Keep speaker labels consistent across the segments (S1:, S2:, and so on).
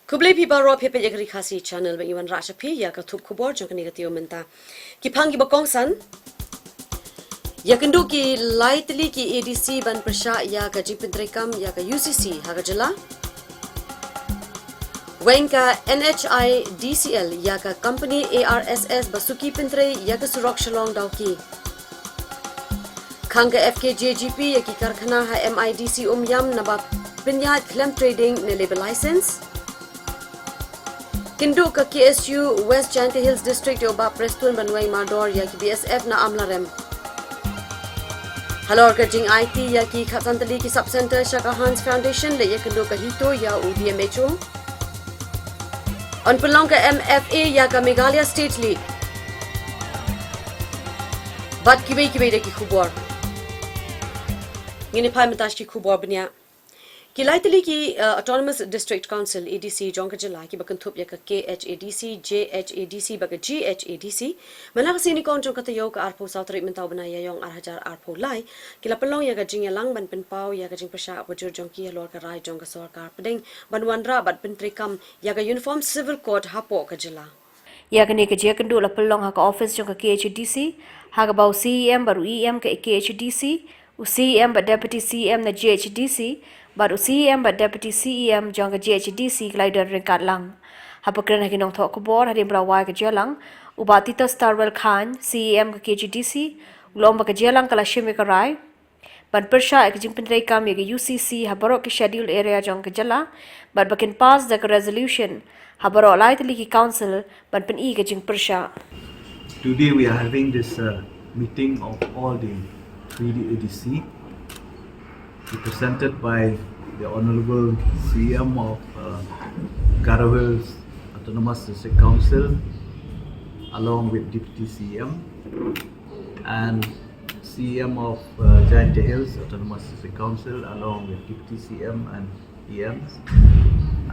S1: Kublai pi baro pepe yagri khasi channel bang iwan rasha pi ya ka thup khubor jong kani Taiew menta ki phangi bakong san yakendu ki lightly ki ADC ban prasha ya ka jipintrekam ya ka UCC haga jala wenka NHI DCL ya ka company ARSS basuki pintre ya ka surakshalong dauki khanga FKJGP ya ki karkhana ha MIDC umyam naba pinyat film trading ne label license Kindu ka KSU West Taiew Hills District oba Prestun Banwai Mador ya ki BSF na amlarem. Halor ka jing IT ya ki Khatantali ki Sub Center Shaka Hans Foundation le ya kindu ka hito ya UDMHO. On pelong ka MFA ya ka Meghalaya State League. Bat kibai de ki Khubor. Ngini phai matash ki Khubor bnya. Ki lightly ki Autonomous District Council ADC jongka jala ki bakan thup ya ka KHADC JHADC baka GHADC malak sini kon jongka Taiew ka arpo south treatment tau bana ya yong arhajar arpo lai ki lapalong ya ka jing lang ban pen pau ya ka jing prasha wajur jongki lor ka rai jongka sarkar pedeng banwandra bat pen trikam ya ka uniform civil code hapo ka jala
S2: ya kene ke je kendu lapalong ha ka office jongka KHADC ha ka bau CEM baru EM ka KHADC CEM ba deputy CEM na GHADC baru CEM ba deputy CEM jongka GHADC glider ringkat lang hapakren ha kinong thok Khubor hadim brawai ka jelang ubati to Starwell Khan CEM ka KHADC ulom ba ka jelang kala shime ka rai ban persha ek jing pendrai kam ye UCC habaro ki schedule area jongka jala ban bakin pass the resolution habaro lightly ki council ban pen I ka jing persha.
S3: Today we are having this meeting of all the 3D ADC represented by the Honorable CM of Khubor Hills Autonomous District Council along with Deputy CM and CM of Taiew Hills Autonomous District Council along with Deputy CM and EMs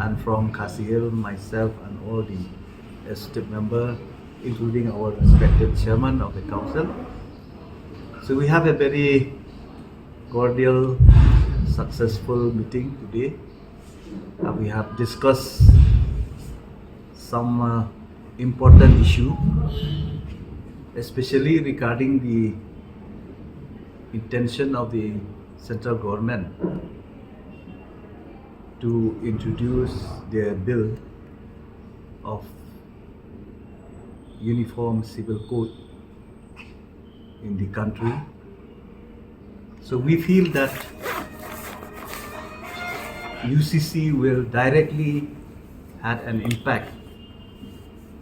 S3: and from Khasi Hill myself and all the executive members including our respected chairman of the council. So we have a very cordial, successful meeting today. We have discussed some important issue, especially regarding the intention of the central government to introduce their bill of uniform civil code in the country. So we feel that UCC will directly have an impact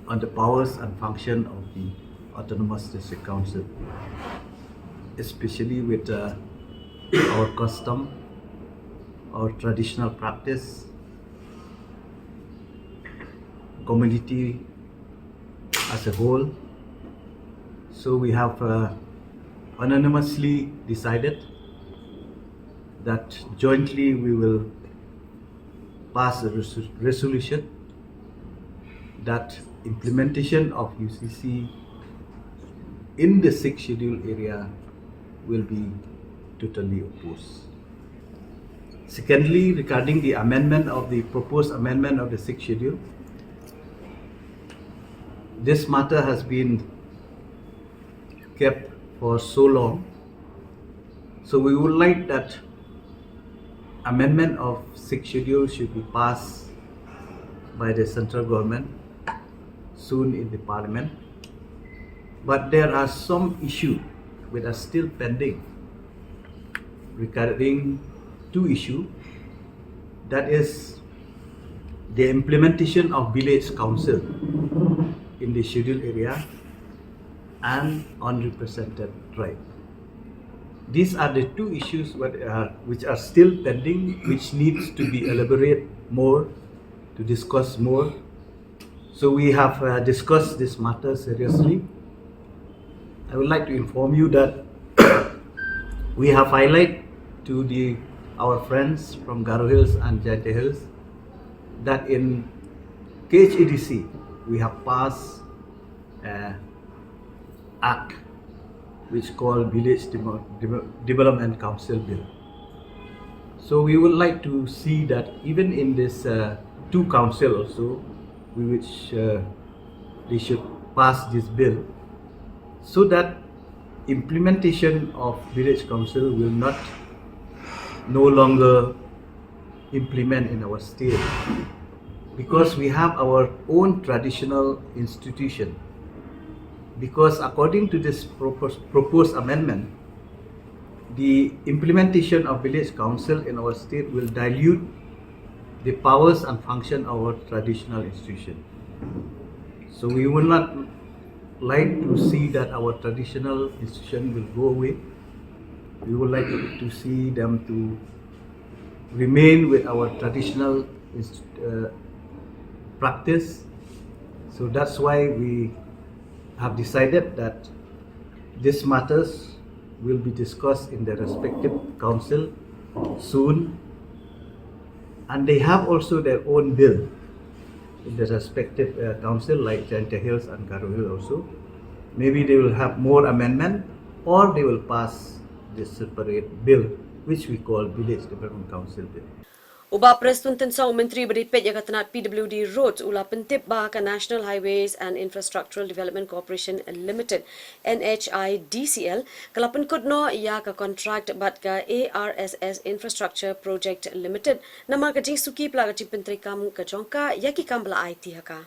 S3: on the powers and function of the Autonomous District Council, especially with our custom, our traditional practice, community as a whole. So we have unanimously decided that jointly we will pass a resolution that implementation of UCC in the 6th schedule area will be totally opposed. Secondly, regarding the amendment of the proposed amendment of the 6th schedule, this matter has been kept for so long, so we would like that amendment of 6th schedule should be passed by the central government soon in the parliament. But there are some issues which are still pending regarding two issues, that is the implementation of village council in the scheduled area and unrepresented tribe. These are the two issues which are still pending, which needs to be elaborated more, to discuss more. So we have discussed this matter seriously. I would like to inform you that we have highlighted to our friends from Khubor Hills and Taiew Hills that in KHADC we have passed an act which called Village Development Council Bill. So we would like to see that even in this two council also, which they should pass this bill so that implementation of village council will not no longer implement in our state, because we have our own traditional institution. Because according to this proposed amendment, the implementation of village council in our state will dilute the powers and function of our traditional institution. So we will not like to see that our traditional institution will go away. We would like to see them to remain with our traditional practice. So that's why we have decided that these matters will be discussed in the respective council soon, and they have also their own bill in the respective council, like Taiew and Khubor also. Maybe they will have more amendment, or they will pass this separate bill, which we call Village Development Council Bill.
S1: Uba Prestunten sa Menteri Beripet Yakatanat PWD Roads ula pentip ba ka National Highways and Infrastructural Development Corporation Limited NHIDCL kalapan kudno ya ka contract bat ka ARSS Infrastructure Project Limited namar ka jing suki pla ka pentri kam ka jongka yaki kam bla IT haka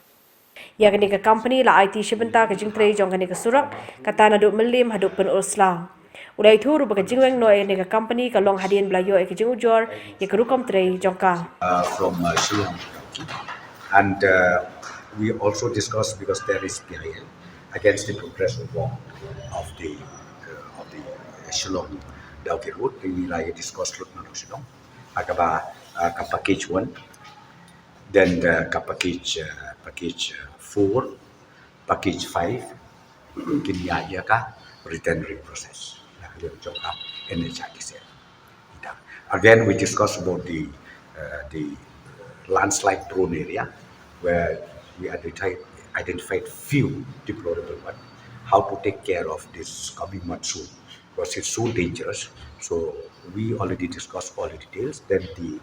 S2: ya kini ka company la IT shibenta ka jing trei jong kani ka surak kata na duk melim haduk pen ursla ulai thu ru ba ka jing weng no ni ka company ka long hadien bla yo ka jing ujor ya ka rukom trei jongka
S4: from Shillong. And we also discussed, because there is PIL against the progressive walk of the Shillong Dalke Road. We like discussed Lut Nanu Shillong. Akaba ka package 1, then ka package 4, package 5, kiniya ka retendering process. Again, we discussed about the landslide prone area, where we identified few deplorable ones. How to take care of this coming monsoon, because it's so dangerous. So we already discussed all the details. Then the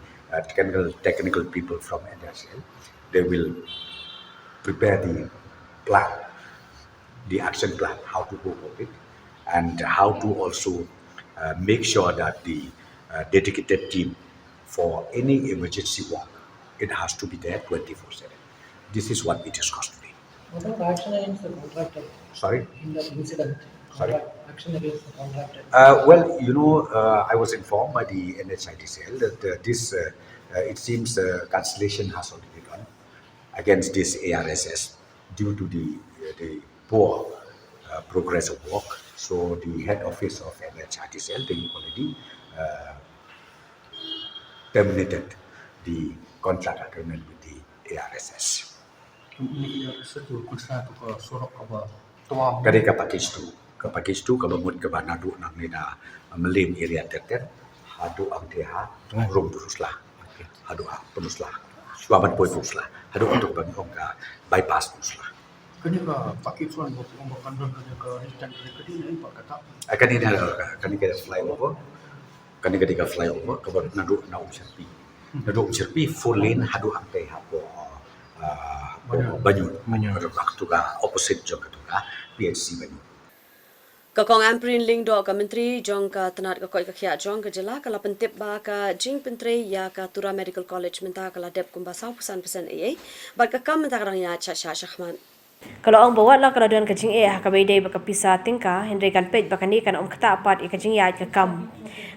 S4: technical people from NSL, they will prepare the plan, the action plan, how to go about it, and how to also make sure that the dedicated team for any emergency work, it has to be there 24/7. This is what we discussed today.
S5: What about action against the contractor
S4: Sorry?
S5: in the incident?
S4: Sorry?
S5: Action against the contractor.
S4: Well, I was informed by the NHIDCL that it seems cancellation has already done against this ARSS due to the poor progress of work. So the head office of NHIDCL, they already terminated the contract agreement with the ARSS. Kali ka package 2 ka bangun ka banadu nang nina melim area terter hadu ang dia rom teruslah hadu teruslah suaban poi teruslah hadu untuk bangkong ka bypass teruslah
S5: Kani ka package 1 mo kung bakandon ka instant recording ay pagkata.
S4: Kani ka flyover kani ka flyover ka nadu na umserpi full lane hadu ang teh hapo Banyun waktu ka opposite jong ka PHC Banyun.
S1: Kakong Amprin Ling do ka Menteri jong ka tanat ka koi ka khia jong ka jela kala pentip ba ka jing pentre ya ka Tura Medical College menta kala dep kumba 100% AA ba ka kam menta karang ya cha shahman.
S2: kalau ang bawa la kala don ka jing ha ka beidei ba ka pisa tingka hendre kan pej ba kan ni kan om kata apat ka jing ya ka kam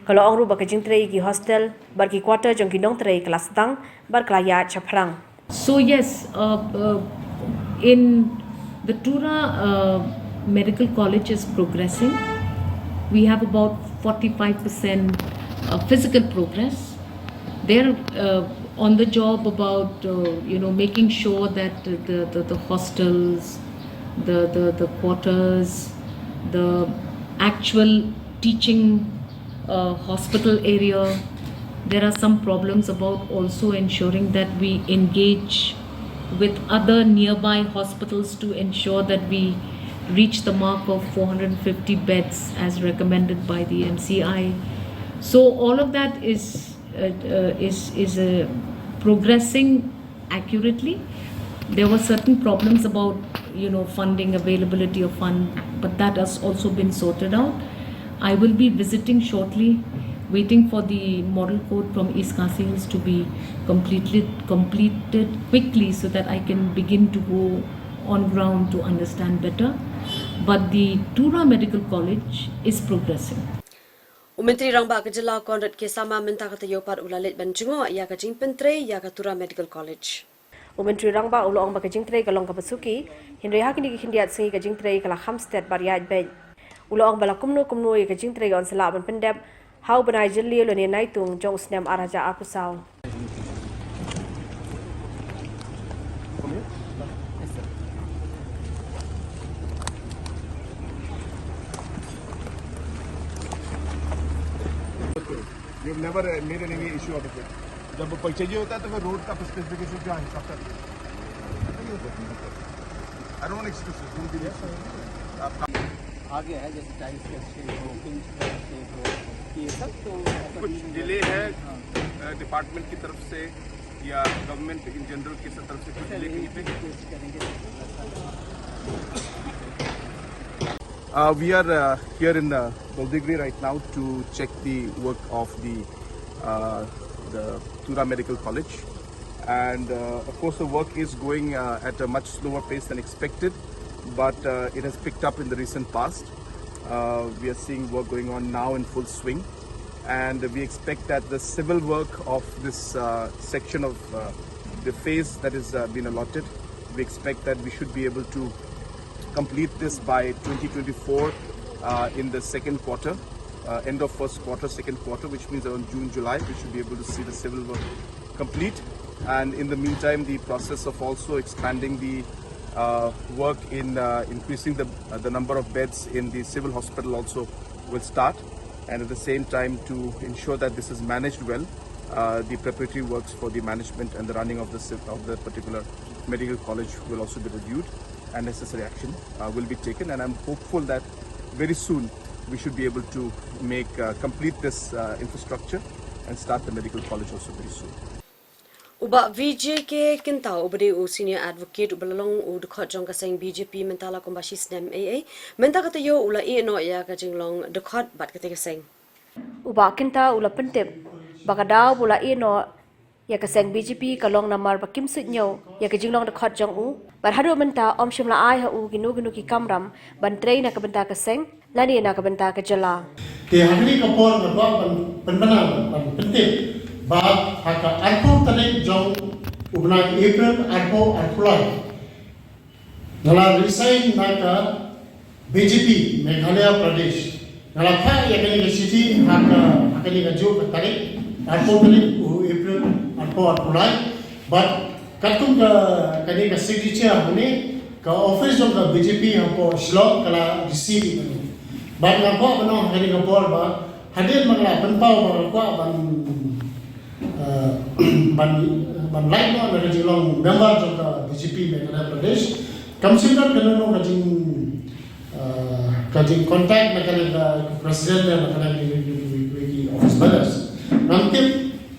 S2: kalau ang ru ba ka jing trei ki hostel bar ki quarter jong ki dong trei kelas tang bar kala ya cha phrang.
S6: So yes, in the Tura Medical College is progressing. We have about 45% physical progress. They're on the job about making sure that the hostels, the quarters, the actual teaching hospital area. There are some problems about also ensuring that we engage with other nearby hospitals to ensure that we reach the mark of 450 beds as recommended by the MCI. So all of that is progressing accurately. There were certain problems about funding, availability of fund, but that has also been sorted out. I will be visiting shortly, waiting for the model code from East Khasi Hills to be completed quickly so that I can begin to go on ground to understand better. But the Tura Medical College is progressing.
S1: Menteri Rangba Kejala Konrad ke sama minta kata yopat ulalit banjungo ya ka jingpentre ya ka Tura Medical College.
S2: Menteri Rangba ulo ang bakajingtre kalong kapasuki Henry hakini kindiat singi kajingtre kala Hamstead bariaj bay ulo ang bala kumno ya kajingtre on sala ban pendep how banai jelli lo ne naitung jong snem araja akusau.
S7: We've never made any issue out of it. जब परिचय होता है तो फिर रोड का स्पेसिफिकेशन क्या है हिसाब से I don't want excuses. Don't be
S5: आगे है जैसे टाइल्स के स्टेज हो, किंग्स के स्टेज हो, ये सब तो
S7: कुछ डिले है डिपार्टमेंट की तरफ से या गवर्नमेंट इन जनरल की तरफ से कुछ डिले कहीं पे We are here in Baldigri right now to check the work of the Tura Medical College, and of course the work is going at a much slower pace than expected, but it has picked up in the recent past. We are seeing work going on now in full swing, and we expect that the civil work of this section of the phase that is been allotted, we expect that we should be able to complete this by 2024 in the second quarter, end of first quarter, second quarter, which means around June, July, we should be able to see the civil work complete. And in the meantime, the process of also expanding the work in increasing the number of beds in the civil hospital also will start. And at the same time, to ensure that this is managed well, the preparatory works for the management and the running of the particular medical college will also be reviewed, and necessary action will be taken. And I'm hopeful that very soon we should be able to complete this infrastructure and start the medical college also very soon.
S1: Uba VJ ke kinta ubade u senior advocate ubalalong u dekhot jong kaseng BJP mentala kombashi snem AA menta kata yo ula e no ya ka jinglong dekhot bat kata kaseng
S2: uba kinta ula pentep bakadaw bula e no ya kaseng BJP kalong namar bakim sitnyo ya ka jinglong dekhot jong u bar hadu menta om shimla ai ha u ginu ki kamram ban trei na ka benta kaseng lani na ka benta ka jala
S5: ke hagli ka por na ba ban ban pentep But haka arpo tanik jong ubna April arpo arpulai. Nala resign naka BJP Meghalaya Pradesh. Nala pa yakani ka city haka ni ka jo ka tanik arpo tanik u April arpo arpulai. But katung ka kani ka signature hone ka office jong ka BJP hapo slot kala receive ni. But ngako ano kani ka por ba hadir mangla penpau ba ko ban ban lain no na jilong member jong ka BJP Meghalaya Pradesh kamsimdan kanono kajing contact na kanang president na kanang di office balance namtip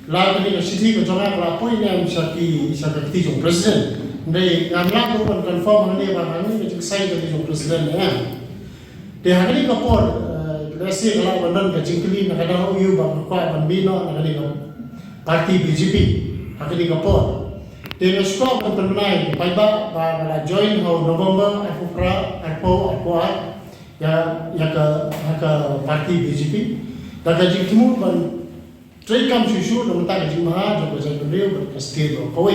S5: la ni ka city ko jonga la point na sa ki jong president ndai ngamla ko kon confirm ni ba ni ka sign ka jong president na de hagli ka por resi kala bandan ka jingkli na kada ho yu ba ko ban bino na kanang parti BJP hakili kapor dengan skop pentenai paiba ba join ho November arpo ya ke parti BJP daga jingtimu ban trade kam susu na mata jingma jo ko jang beliau ke state ko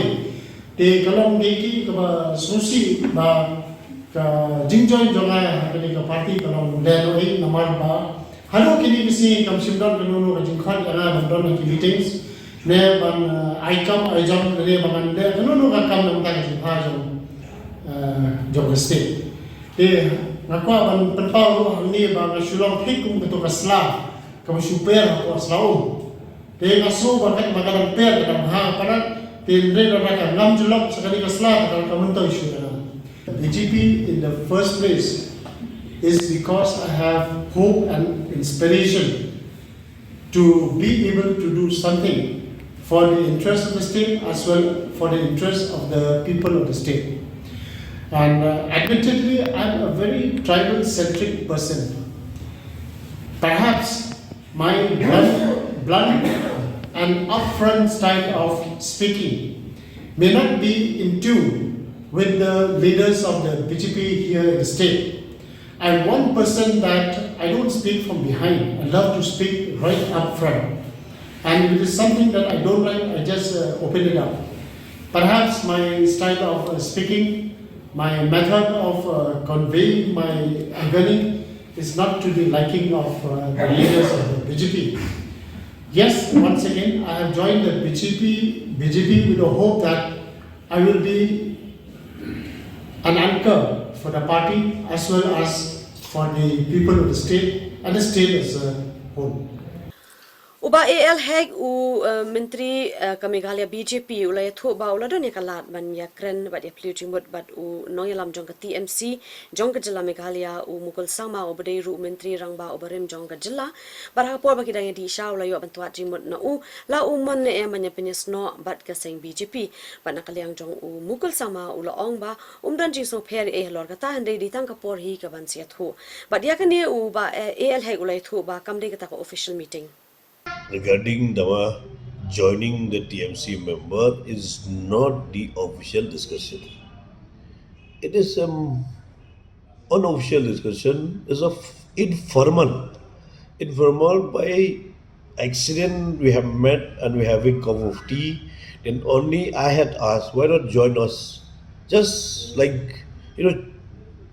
S5: de kalau ngeki ke ba susi ba ka jingjoin jonga hakili ke parti kalau dan oi namar ba halo kini bisi kam simdan kanono ka jingkhan ana bandon ki meetings ne ban aikam ajam ne ban de kanono ka kam na mata ki ha jo state de nakwa ban penpau ni ba ka sulong hikum beto ka sla ka super ko slaum de ngaso ba kat magalang per ka ha parat de re ra ka ngam julok sakali ka sla ka munto isu na BJP in the first place is because I have hope and inspiration to be able to do something for the interest of the state as well for the interest of the people of the state. And admittedly, I'm a very tribal-centric person. Perhaps my blunt and upfront style of speaking may not be in tune with the leaders of the BJP here in the state. I'm one person that I don't speak from behind. I love to speak right up front. And if it is something that I don't like, I just open it up. Perhaps my style of speaking, my method of conveying my agony is not to the liking of the leaders of the BJP. Yes, once again, I have joined the BJP with the hope that I will be an anchor for the party as well as for the people of the state and the state as a whole.
S1: Uba AL Heg u Menteri Kameghalaya BJP ulaya thu ba ulada ne kalat ban ya kren ba dia plu jimut bat u noyalam jong ka TMC jong ka jilla Meghalaya u mukul sama u badai ru Menteri rangba u barim jong ka jilla barha por ba kidang di sha ulayo bantuat jimut na u la u man ne manya penyes no bat ka seng BJP ban nakaliang jong u mukul sama u la ong ba umdan jing so pher lor ka ta hande di tang ka por hi ka ban sia thu ba dia kan ni u ba AL Heg ulaya thu ba kam de ka ta official meeting.
S8: Regarding the joining the TMC member is not the official discussion. It is unofficial discussion. Is of informal. Informal by accident we have met and we have a cup of tea. Then only I had asked why not join us, just like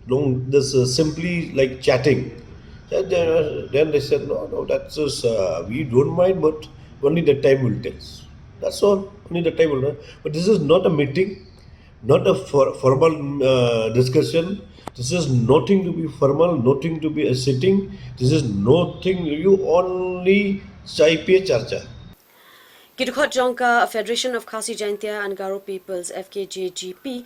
S8: long this simply like chatting. Then they said, no, that's just, we don't mind, but only the time will tell. That's all, only the time will tell. But this is not a meeting, not a formal discussion. This is nothing to be formal, nothing to be a sitting. This is nothing, you only chai pe charcha.
S1: Kidukot Jonka Federation of Khasi Jaintia and Garo Peoples FKJGP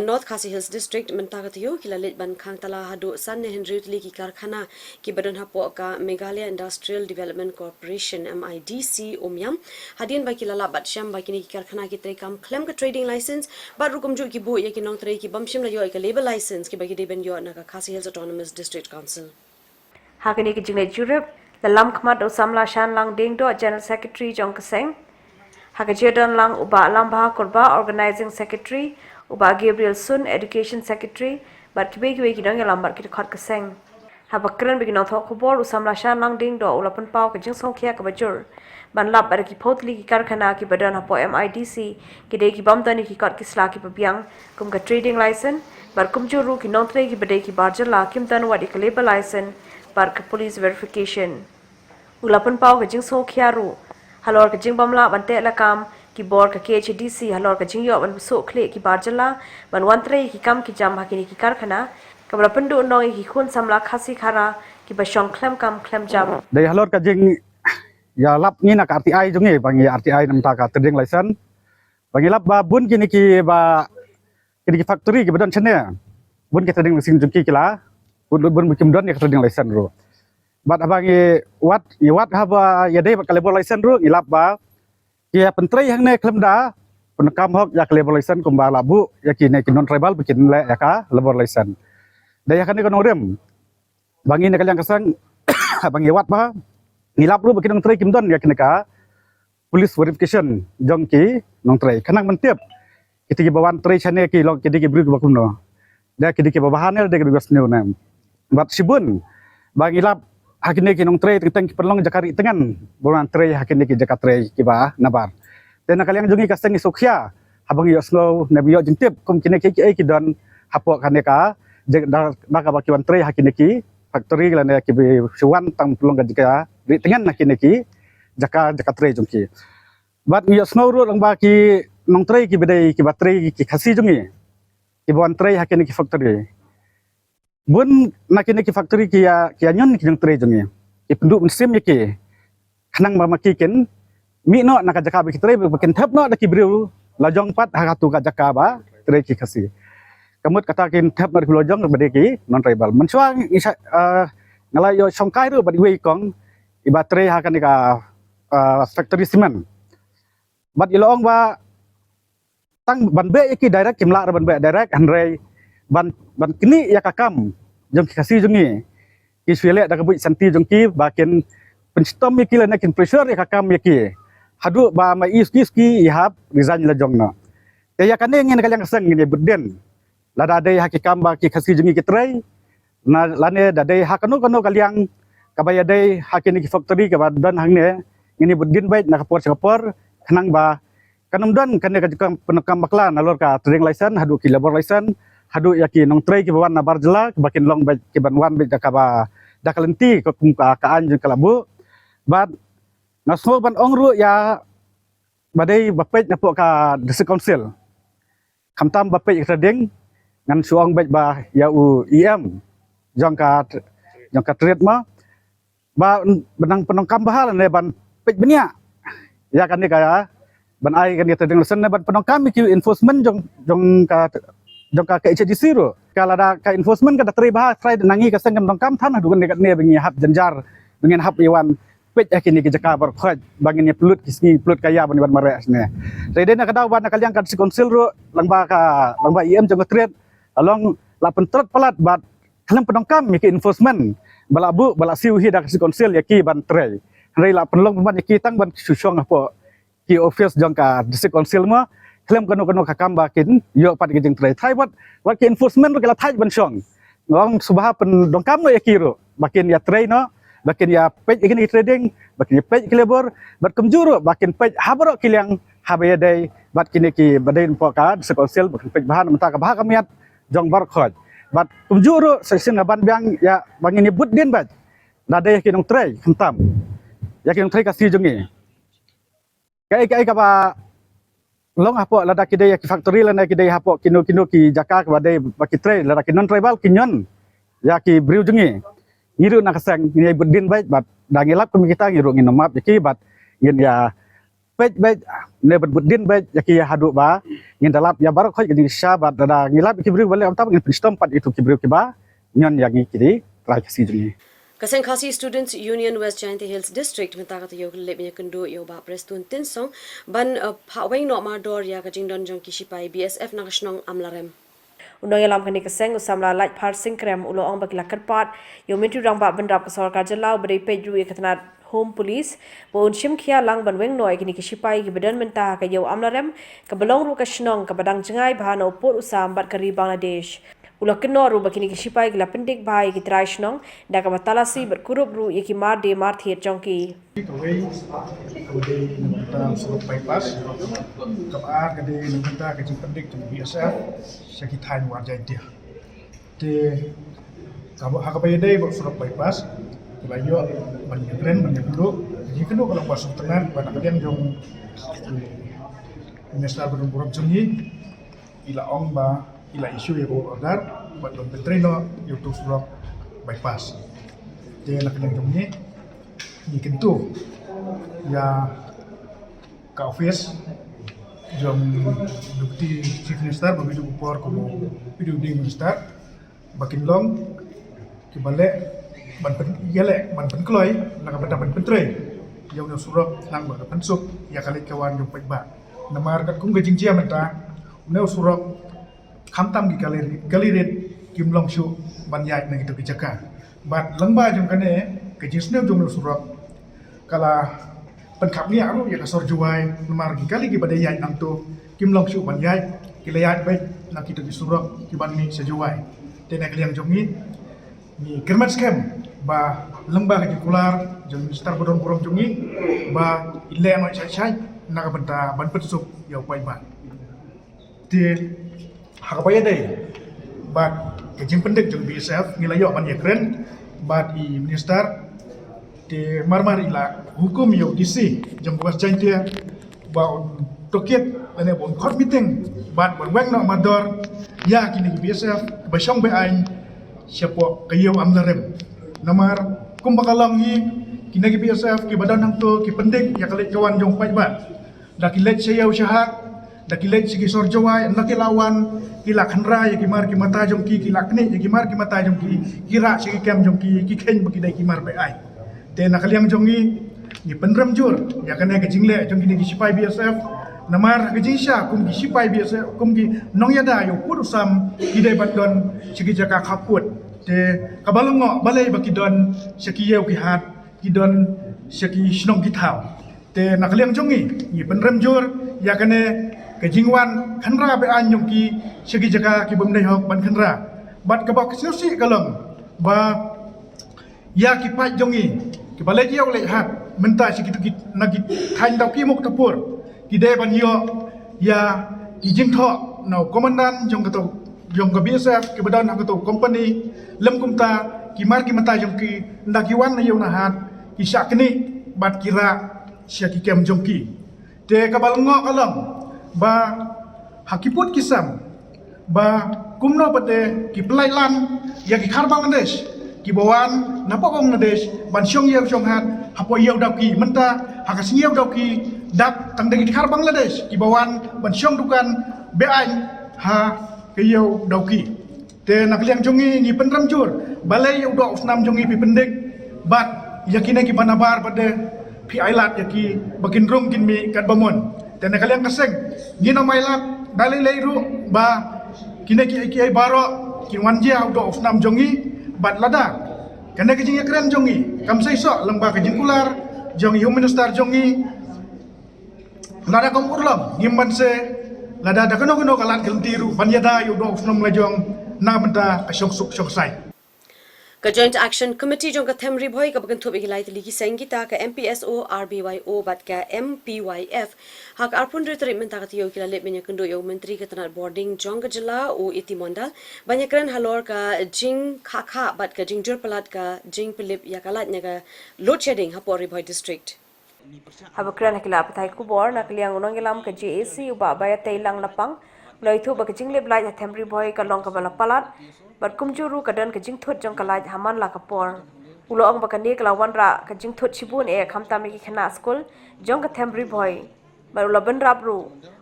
S1: North Khasi Hills District Taiew kilalit ban khang tala hadu san ne Henry Li ki karkhana ki badan hapo ka Meghalaya Industrial Development Corporation MIDC omyam hadin ba kilala bat sham ba kini ki karkhana ki trekam claim ka trading license ba rukum ju ki bu ya ki nong tre ki bamshim la yo ka labor license ki ba ki deben yo na ka Khasi Hills Autonomous District Council
S2: Hakini ki jingle Europe the lam khmat o samla shan lang ding do General Secretary Jong Kaseng Hakajedan lang uba lam bah korba Organizing Secretary uba Gabriel Sun Education Secretary but kibegi wegi dong lam bar kit khot Kaseng habakran begi no tho Khubor usamla shan lang ding do ulapun pau ka jing song khia ka bajur ban lab bar ki photli ki karkhana ki badan hapo MIDC ki de ki bam tani ki kot ki sla ki pabyang kum ka trading license bar kum juru ki nontre ki bade ki barjala kim tan wadi ka labor license bar ka police verification ulapun pau ka jing so khiaru halor ka jing bamla bante la kam ki bor ka KHDC halor ka jing yo ban so khle ki barjala ban wantre ki kam ki jam hakini ki karkhana kabra pendu noi ki khun samla khasi khara ki basong klem kam klem jam
S9: dari halor ka jing ya lap ni nak RTI jungi bangi RTI nam ta ka trading license bangi lap ba bun kini ki ba kini ki factory ki badan chane bun ki trading license jungi kila bun bikim don ya trading license ro bat abangi wat haba ya dei ba labor license ro ngilap ba kia pentri hang ne klem da penekam hok ya labor license kumba labu ya kini ki non tribal bikin le ya ka labor license daya kan ni kono rem bangi ne kalyang kasang bangi wat ba ngilap ru bikin non tri kim don ya kini ka police verification jongki non tri kanang mentiap kiti ki bawan tri chane ki log kiti ki bru ba kumno da kiti ki babahan de ki gas new nam bat sibun bangi lap hakine ki nong tre teng perlong jakari tengan bulan tre hakine ki jakatre ki ba nabar dan kalian jungi kaseng ni sokhia habang yo slow nabi yo jintip kum kine ki ki don hapo kane ka da ka bakiwan tre hakine ki factory lan ki suwan tang perlong jika ri tengan hakine ki jakatre jungki bat yo snow ru lang ba ki nong tre ki bedai ki batre ki khasi jungi ki bulan tre hakine ki factory bun nakini ki factory ki nyon ki jeng tre jungi ki penduk musim ya ki kanang mamaki ken mi no nak jaka bi tre bikin thap no da ki briu lajong pat hakatu ka jaka ba tre ki khasi kamut kata kin thap no di lajong bade ki non tribal mensuang ngala yo songkai ru badi wei kong iba tre hakan ka factory cement bat ilong ba tang ban be ki direct kimla ban be direct hanrei ban kini ya kakam jong kasi jongi ki swele da kabut santi jongki ba ken penstom ki la kin pressure ya kakam ki hadu ba ma iski ihap resign la jongna te ya kane ngin kalyang sang ni buden la da dei hakikam ba ki kasi jongi ki trai na lane da dei hakano kalyang kabaya dei hakini ki factory ka ba dan hangne ngini buden bait na kapor kanang ba kanam dan kane ka jukam penekam bakla nalor ka trading license hadu ki labor license hadu yaki nong tray ki bawan na barjela bakin long bait ki banwan bait ka ba dakalenti ko kum ka kaan jeng kalabu bat nasmo ban ongru ya badai bapet napo ka district council kamtam bapet trading ngan suang bait ba ya u jong ka trade ma ba benang penongkam bahal ne ban pej benia ya kan ni kaya ban ai kan dia trading lesson ne ban penongkam ki enforcement jong ka HDC ro kala da ka enforcement ka da try nangi ka sangam dongkam than hadu ne ne bengi hap janjar bengi hap iwan pej akini ki jaka bar khoj bangin pelut kisni pelut kaya ban ban mare ne rede na kadaw ban kalyang ka konsil ro langba jong trade along la pentret palat bat kalang penongkam ki enforcement bala bu bala siu hi da ka konsil yaki ban tray rei la penlong ban yaki tang ban susong apa ki office jong ka district council ma klem kano kakam bakin yo pat gejeng trai wat ki enforcement ro kala thai ban song ngong subha pen dongkam no yakiro bakin ya trai no bakin ya pej igini trading bakin ya pej labor bat kumjuro bakin pej habro kilang habaya dai bat kini ki badain poka sekonsel bakin pej bahan menta ka bah kamiat jong bar khoj bat kumjuro sesin ban biang ya bangin ni bud din bat nadai ki nong trai khantam ya ki nong trai kasi jongi kai ka ba long hapo lada kidai ki factory lana kidai hapo kino ki jaka ka badai baki tray lada kinon tribal kinyon ya ki briu jungi ngiru nak sang ni budin bait bat dangilap kami kita ngiru ngin map yaki bat ngin ya bait ne budin bait yaki hadu ba ngin dalap ya barok khoj gini sabat dada ngilap ki briu bale am tam ngin pistom pat itu ki briu ki ba nyon yagi kidi try kasi jungi
S1: Kaseng Khasi Students Union West Jainti Hills District mentakat yo lebnya kendo yo ba prestun tinsong ban phawai no ma dor ya ka jingdon jong kishipai BSF nakashnong amlarem
S2: Undang yalam kani keseng usamla light parsing krem ulo ong bak lakarpat yo mintu rang ba bendap ka sarkar jalau beri pedru ikatna home police bo unshim khia lang banweng noi kini kishipai ki badan menta ka yo amlarem ka belong ru ka shnong ka badang jangai bhano por usam bat kari Bangladesh Ulok kenoru bakini kishipai gila pendik bahai ki traishnong da ka batalasi berkurup ru yaki mar de mar thiet jongki
S5: Kawai kawai nang surat bypass kapar kade nang ka jing pendik tu biasa sakit hai war jantia te kabo hakabai dai surat bypass kelayo menyegren menyeglu jadi kenu kalau masuk tengah pada kalian jong minister berumur jengi ila ong ba ila isu yang order buat mentreno YouTube surat bypass dia nak kena jomnya ni kentu ya ka office jom dukti chief minister bagi upor como video minister bakin long ke balik ban pen yale ban pen kloi nak benda ban pentre yang surat nang ba pensuk ya kali kawan jom ba namar kat kum gajing jia menta ne surat kamtam di galirit kim long shu banyai nang itu bijaka bat lengba jong kane ke jisne jong surat kala penkap ni aru ya kasor juai namar gi kali gi badai nang tu kim long shu banyai kilayat baik nak kita di surat ki banni sejuai tena kaliang jong ni kermat scam ba lengba ke kular jong star bodon borom jong ni ba ile no chai nak benta ban pensuk ya pai ba ti hakapaya dai bat kejing pendek jong BSF ngilayo ban yakren bat I minister te marmar ila hukum yo DC jong was jantia ba toket ane bon court meeting bat bon weng no mador ya kini BSF ba syong be ain siapo kayo amlarem namar kumbakalang hi kini BSF ki badan nang to ki pendek ya kalit kawan jong pai bat da kilet sayaw syahat dakilet sigi sorjawai laki lawan kila khanra ya kimar ki mata jom ki kila kne ya kimar ki mata jom ki kira sigi kem jom ki ken bagi dai kimar be ai te nakaliang jom ni penram jur ya kana ke jingle jom ki sipai BSF namar gejisha kum gisipai biasa kum gi nong yada yo pur sam idai badon segi jaka khaput te kabalongo balai bakidon seki yeu ki hat kidon seki snong ki thau te nakliang jongi yi penrem jur ya kane kejingwan khanra be an yong ki segi jaka ki bumdai hok ban khanra bat kabak siusi kalong ba ya ki pai jongi ki balai yeu le hat menta seki tu nagi thain dau ki mok tapur kide ban yo ya kijing tho no komandan jong kato jong ka BSF ki badan kato company lem kumta ki mar ki mata jong ki ndakiwan na yo na hat ki sakni bat kira sia ki kem jong ki te kabal ngo kalam ba hakiput kisam ba kumno pate ki pelailan ya ki khar Bangladesh ki bawan napa Bangladesh ban syong yeu syong hat hapo yeu dau ki menta hakas yeu dau ki dap tang dagi khar Bangladesh ki bawan ban syong dukan bean ha ke yeu dau ki te nak liang jongi ni penram jur balai yeu dau snam jongi pi pendek bat yakina ki banabar pada pi ailat yaki bakin rum kin mi kat bamon te nak liang kaseng ni na mailat dalai leiru ba kina ki ai baro ki wanja dau snam jongi bat lada kana ke jing keren jongi kam sai so lengba ke jing kular jongi human star jongi lada kom urlam ngimban se lada da kano kalat keltiru banyada yu do fnom lajong na benda asyok suk syok sai
S1: ka Joint Action Committee jong ka Themri Bhoi ka bagan thubi hilai tli ki sengita ka MPSO RBYO bat ka MPYF hak arpun retri menta ka tiyo kila lep menya kendo yo menteri ka tanat boarding jong ka jela o iti mondal banyak keren halor ka jing khakha bat ka jing jur palat ka jing pilip ya kalat nya ka load shedding hapor Bhoi district
S2: Habakran hakila patai Khubor nakliang unong ilam ka JAC uba baya tailang lapang loi thu ba ka jing lep lai Themri Bhoi ka long ka bala palat bat kumjuru kadan ka jing thut jong kalaj haman la kapor ulo ong bakani kala wanra ka jing thut chibun e khamta me ki khana school jong ka Themri Bhoi barula ban rabru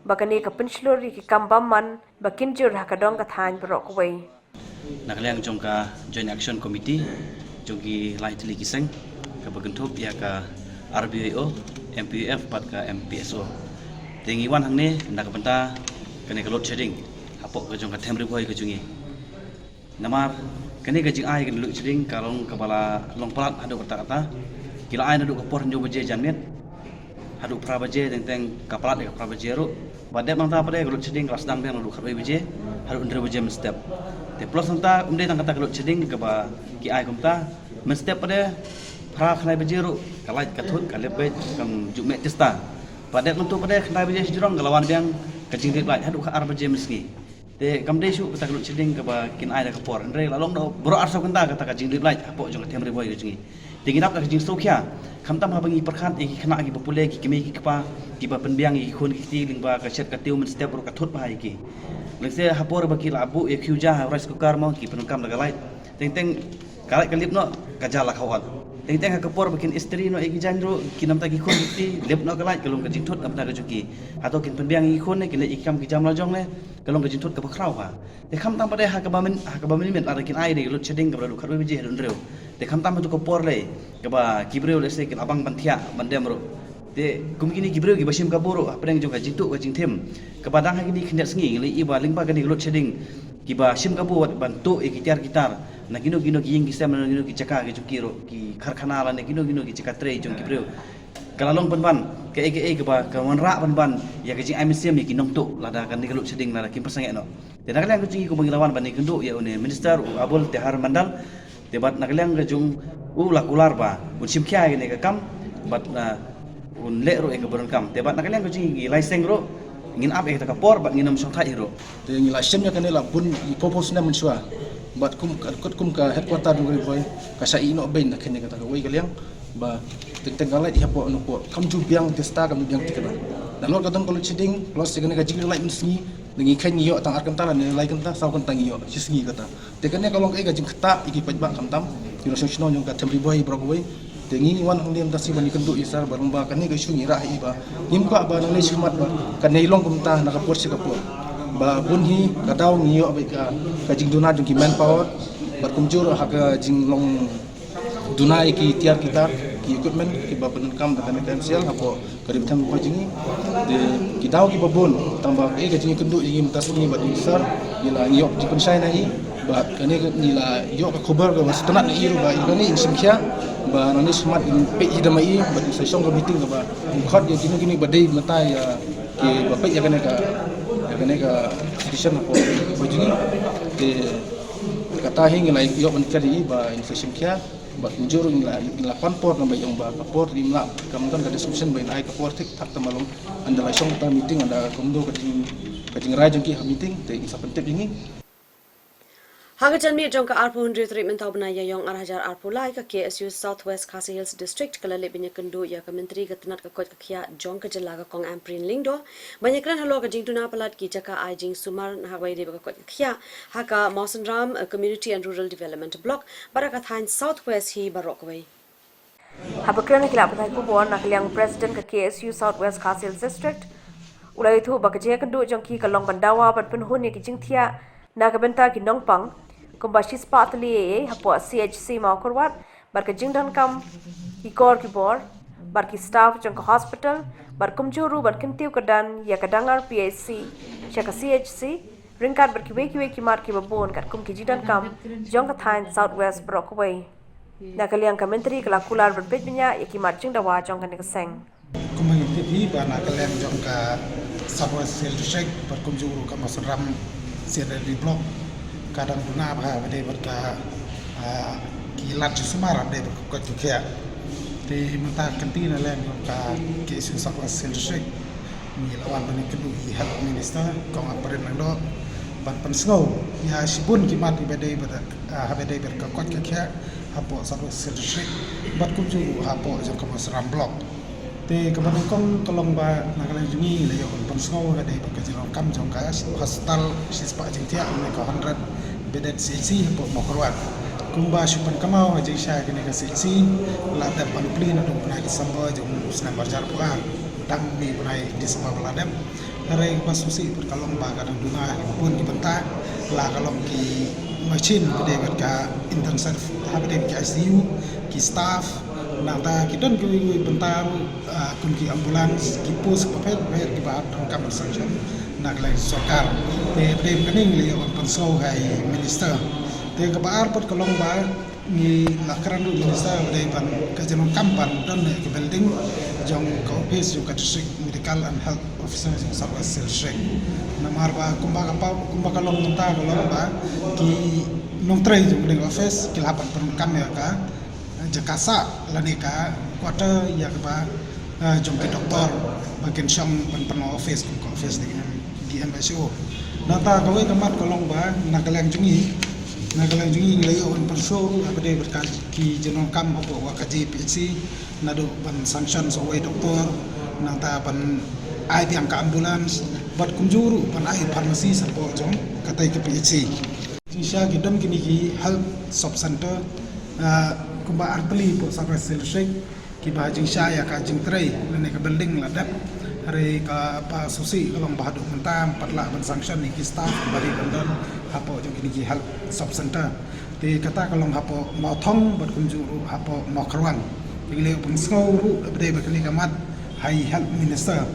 S2: bakani ka penslori ki kambam man bakinjur hakadong ka than brok wei
S10: nakliang jong ka Joint Action Committee jong ki lai tli ki seng ka bagentup ya ka RBIO MPF bat ka MPSO tingi wan hang ne nak benta kene ka load shedding hapok ka jong ka Themri Bhoi ka jungi namar kene ka jing ai kan load shedding kalong kepala long palat adu kata kila ai adu kapor njo baje janmet adu pra baje teng kapalat ka pra baje ro badep mangta pade load shedding kelas dang teng adu kharoi baje adu under baje step te plus mangta umde tang kata load shedding ka ba ki ai kumta men step pade pra khnai baje ro kalaj kathut kalep baje kam jume testa badep mentu pade khnai baje sijrong kalawan biang ka jing dik lai adu ka ar baje meski te kamde su kata load shedding ka ba kin ai da kapor andre lalong do bro arso kanta kata ka jing dik lai apo jong Themri Bhoi ka jingi tingi nap ka jing sokhya khamtam ha bangi perkhat ki khana ki popule ki kemi ki kapa ki ba penbiang ki khun ki ti lingba ka chet ka tiu men step ro ka thut ba ki lengse hapor ba ki labu e khuja rice cooker mo ki penukam laga lai teng kalai kalip no ka jala khawat teng ha kapor bakin istri no egi janro kinam ta ki khun ki lep no kalai kalung ka jing thut apna ka juki hato kin penbiang ki khun ne ki le ikam ki jam la jong le kalong ka jing thut ka bakrau ha te kham tam pade ha ka ba min met ara kin ai de load shedding ka bra kharwe je hedun reu te kham tam tu ko por le ka ba kibreu le se kin abang banthia bandem ro te kumkini kibreu ki basim ka boro apreng jong ka jitu ka jing them ka badang ha kini khindat sngi le iba lingba ka ni load shedding ki ba sim ka bo bantu e gitar na gino ki ying system na gino ki chaka ki jukiro ki kharkhana la ne gino ki chaka tre jong kibreu kalalong ban ke ege ba ka wanra ban ya ke jing IMCM ki nong tu lada kan ni load shedding la ki persang no te nakaliang ku jingi ko bangilawan ban ni kendo ya une minister abol tehar mandal te bat nakaliang ga jung lakular ba un simkhya ne ka kam bat un le ro e ka boron kam te bat nakaliang ku jingi laiseng ro ngin ap e ta kapor bat nginam song thai ro
S11: te ngi lasem nya kan la bun i propose na mensua bat kum ka headquarter du Bhoi ka sa ino bain na kene ka ta wei kaliang ba teng galai di hapo no ko kam ju biang testa kam biang tikana dan lo kadang kalau chiding plus segene ka jing lai mensni ngi khan yo tang ar kanta ne lai kanta saw kanta ngi yo sisngi kata te kane kalau ka jing khata iki pajba kam tam kilo sino nyong ka Themri Bhoi brogoi te ngi wan hong lem tasi bani kendu isar barang ba kane ka shungi ra hi ba nim ka ba nang le shmat ba kan nei long kum ta na ka por se ka por ba bunhi kadau ngi yo ka jing duna jing ki manpower bat kumjur ha ka jing long dunai ki tiar kita ki equipment ki ba penenkam dan MCL hapo kari betam ko jingi de ki daw ki babon tambah ke jingi kenduk jingi mentas ni ba besar ila yok di konsai nai ba kani nila yok ka Khubor ka mas tenat ni ru ba ini insimkia ba nani smart in pe idamai ba sai song ka meeting ka ba khot ya jingi kini badai mata ya ki ba pe ya kani ka decision hapo ba jingi de kata hing la yok ban kari ba insimkia ba injuru la panport na ba yung ba kaport di mla kamdan ka description ba ai kaport tik tak tamalong anda la song ta meeting anda komdo ka jing rajang ki meeting te isa pentep jingi
S1: Hagatan mi jongka arpo 100 treatment tabna ya yong arhajar arpo lai ka KSU Southwest Khasi Hills District kala lebinya kendu ya ka menteri ka tenat ka kot ka khia jongka jela ka kong amprin lingdo banyakran halo ka jingtuna palat ki jaka ai jing sumar hawai de ka kot ka khia haka Mausanram Community and Rural Development Block baraka thain Southwest hi barokwai
S2: Habakran kila patai Khubor nak liang president ka KSU Southwest Khasi Hills District ulai thu bakaje kendu jongki ka long bandawa ban penhun ki jingthia na ka benta ki nongpang kumbashis patli hapo CHC Maukurwat barka jingdan kam ikor Khubor barki staff jong hospital bar kumjuru bar kintiu kadan ya kadangar PSC chaka CHC ringkat barki weki mar ki babon kat kum ki jingdan kam jong ka thain Southwest Brockway na kaliang commentary kala kular berpetnya ya ki mar jingdawa jong kan keseng
S5: kumang TV ba na kaliang jong ka Southwest District bar kumjuru ka Mausanram di blok kadang guna bah bade berka kilat sumar bade berkot juga di mata kantin lain ka KSU Southwest District ni lawan bani kedu health minister kong aparen nang ban pensgo ya sibun kimat bade berkot juga hapo Southwest District bat kumju hapo jong ka Mausanram blok te kemudian kong tolong ba nagalang jungi layo kon pensgo bade berkajilong kam jong ka hospital sispa jingtia ka 100 bedet CC po Maukurwat kumba supan kamau aja sya kene ka CC la da panpli na dong na Desember jong senam barjar puan dang ni punai Desember ladem hare pasusi perkalong ba kadang duna pun ki benta la kalong ki machine bade ka intensive habade ki ICU ki staff nata kita ki bentar kun ki ambulans ki pos papel bayar ki ba kam sanction nak lai sokar te prem kaning li on pensau hai minister te ka baar pot kolong ba ni lakran du minister de ban ka jenon kampan don ki building jong ka office ka district medical and health officer in Southwest District namar ba kumba kalong ta kolong ba ki nong trai jong de office ki lapan per kam ya ka jakasa lanika quarter ya ba jong ki doktor bagian syam ban office ko office dengan di MSO nata kawe kamat kolong ba nagalang jungi layo on perso abade berkas ki jenon kam opo wa kaji PHC nado ban sanction so we doktor nata ban ai tiang ka ambulans bat kumjuru ban ai pharmacy sapo jong katai ke PHC sisha ki dom kini ki health sub center kumba artli po Southwest District ki ba jing sha ya ka jing trai ne ka building ladap hari ka pa susi kalong bahadu mentam patla ban sanction ni ki staff bari bandon hapo jong kini ki health sub center te kata kalong hapo mau thong bat kunjuru hapo mau kruan ile pun skau ru bade bakali kamat hai health minister